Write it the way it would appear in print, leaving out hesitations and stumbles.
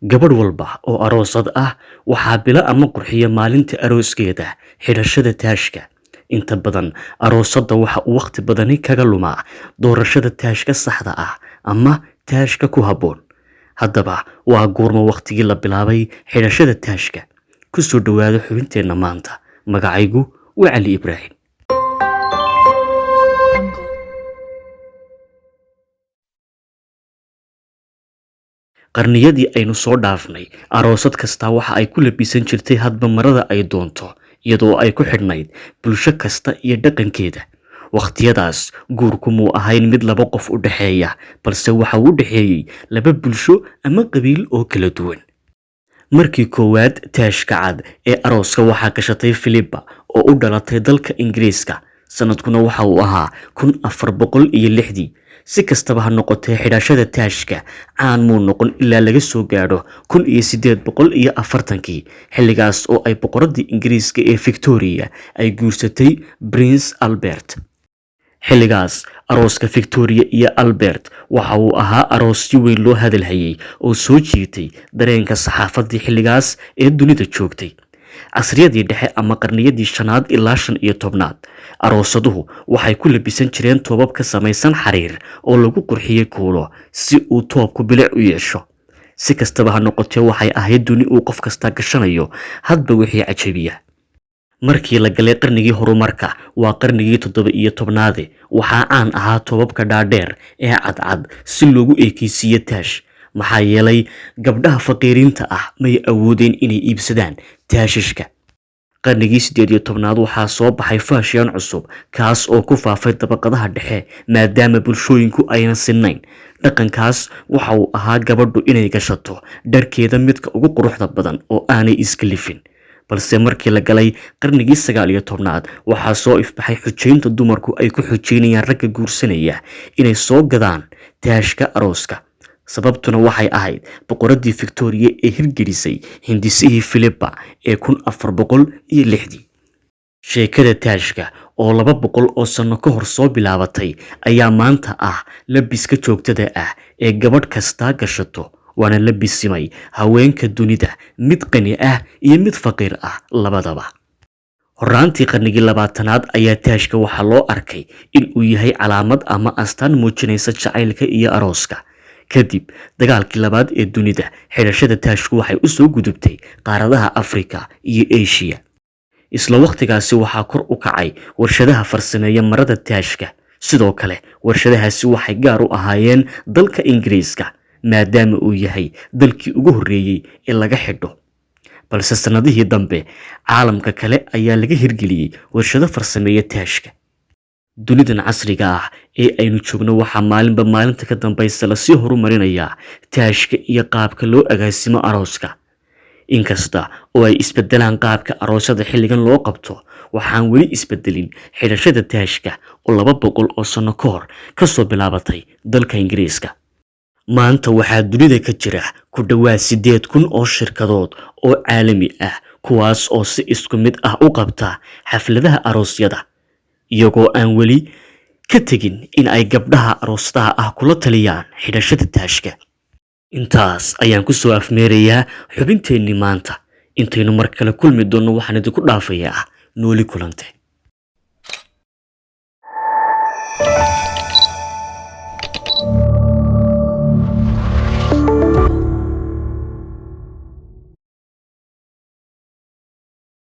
gabadh walba oo aroosad ah waxaa bilo ama qurxiya maalinta arooskeeda xidhashada taashka. Inta badan aroosadda waxa uu waqti badani kaga lumaa doorashada taashka saxda ah ama taashka ku habboon. Haddaba waa goorma waqtigii la bilaabay xidhashada taashka? Ku soo dhawaada xubinteenna maanta. Magacaygu waa Cali Ibraahim. Qarniyadii aynu soo dhaafnay, aroosad kasta waxa ay ku labisan jirtay hadba marada ay doonto, iyadoo ay ku xidhnayd bulsho kasta iyo dhaqankeeda. Waqtiyadaas guurku muu ahayn mid laba qof u dhexeeya, balse waxa uu u dhexeeyey laba bulsho ama qabiil oo kala duwan. Markii koowaad taashka cad ee arooska waxaa gashatay Philippa oo u dhalatay dalka Ingiriiska. Sanadkuna waxa uu ahaa 1406. Si kastaba ha noqotee, xidhashada taashka caan muu noqon ilaa laga soo gaadho 1840, xilligaas oo ay boqoradii Ingiriiska ee Victoria ay guursatay Prince Albert. Xilligaas arooska Victoria iyo Albert waxa uu ahaa aroos si weyn loo hadalhayay oo soo jiitay dareenka saxaafadii xilligaas ee dunida joogtay. Casriyadii dhexe ama qarniyadii 5aad ilaa 15aad, aroosaduhu waxay ku labisan jireen toobab ka samaysan xariir oo lagu qurxiyey kuulo si uu toobku bilic u yeesho. Si kastaba ha noqotee, waxay ahayd duni uu qof kasta gashanayo hadba wixii cajabiya. Markii la galay qarnigii horumarka, waa qarnigii 17aad, waxaa caan ahaa toobabka dhaadheer ee cadcad si loogu ekaysiiyo taash. Maxaa yeelay gabdhaha faqiiriinta ah may awoodeen inay iibsadaan taashashka. Qarnigii 18aad waxaa soo baxay fashion cusub kaas oo ku faafay dabaqadaha dhexe, maadaama bulshooyinku aynan sinnayn. Dhaqankaas waxa uu ahaa gabadhu inay gashato dharkeeda midka ugu quruxda badan oo aanay iska lifin. Balse markii la galay qarnigii 19aad, waxaa soo ifbaxay xujaynta dumarku ay ku xujaynayaan ragga guursanaya inay soo gadaan taashka arooska. Sababtuna waxay ahayd boqoradii Victoria ee hirgelisay hindisihii Philippa ee 1406. Sheekada taashka oo 200 oo sano ka hor soo bilaabatay ayaa maanta ah labiska joogtada ah ee gabadh kasta gashato, waana labisimay haweenka dunida, mid qani ah iyo mid faqiir ah labadaba. Horaantii qarnigii 20aad ayaa taashka waxaa loo arkay in uu yahay calaamad ama astaan muujinaysa jacaylka iyo arooska. Kadib dagaalkii labaad ee dunida, xidhashada taashku waxay u soo gudubtay qaaradaha Afrika iyo Asia. Isla waqtigaasi waxaa kor u kacay warshadaha farsameeya marada taashka. Sidoo kale warshadahaasi waxay gaar u ahaayeen dalka Ingiriiska, maadaama uu yahay dalkii ugu horreeyay ee laga xidho. Balse sanadihii dambe, caalamka kale ayaa laga hirgeliyey warshado farsameeya taashka. Dunidan casriga ah ee aynu joogno waxaa maalinba maalinta ka dambaysa lasii horumarinayaa taashka iyo qaabka loo agaasimo arooska. Inkasta oo ay isbedelaan qaabka aroosada xilligan loo qabto, waxaan weli isbedelin xidhashada taashka oo 200 oo sano ka hor kasoo bilaabatay dalka Ingiriiska. Maanta waxaa dunida ka jira ku dhawaad 8,000 oo shirkadood oo caalami ah, kuwaas oo si isku mid ah u qabta xafladaha aroosyada, iyagoo aan weli ka tegin in ay gabdhaha aroosadaha ah kula taliyaan xidhashada taashka. Intaas ayaan ku soo afmeerayaa xubinteenni maanta. Intaynu mar kale kulmi doonno, waxaan idinku dhaafayaa nooli kulante.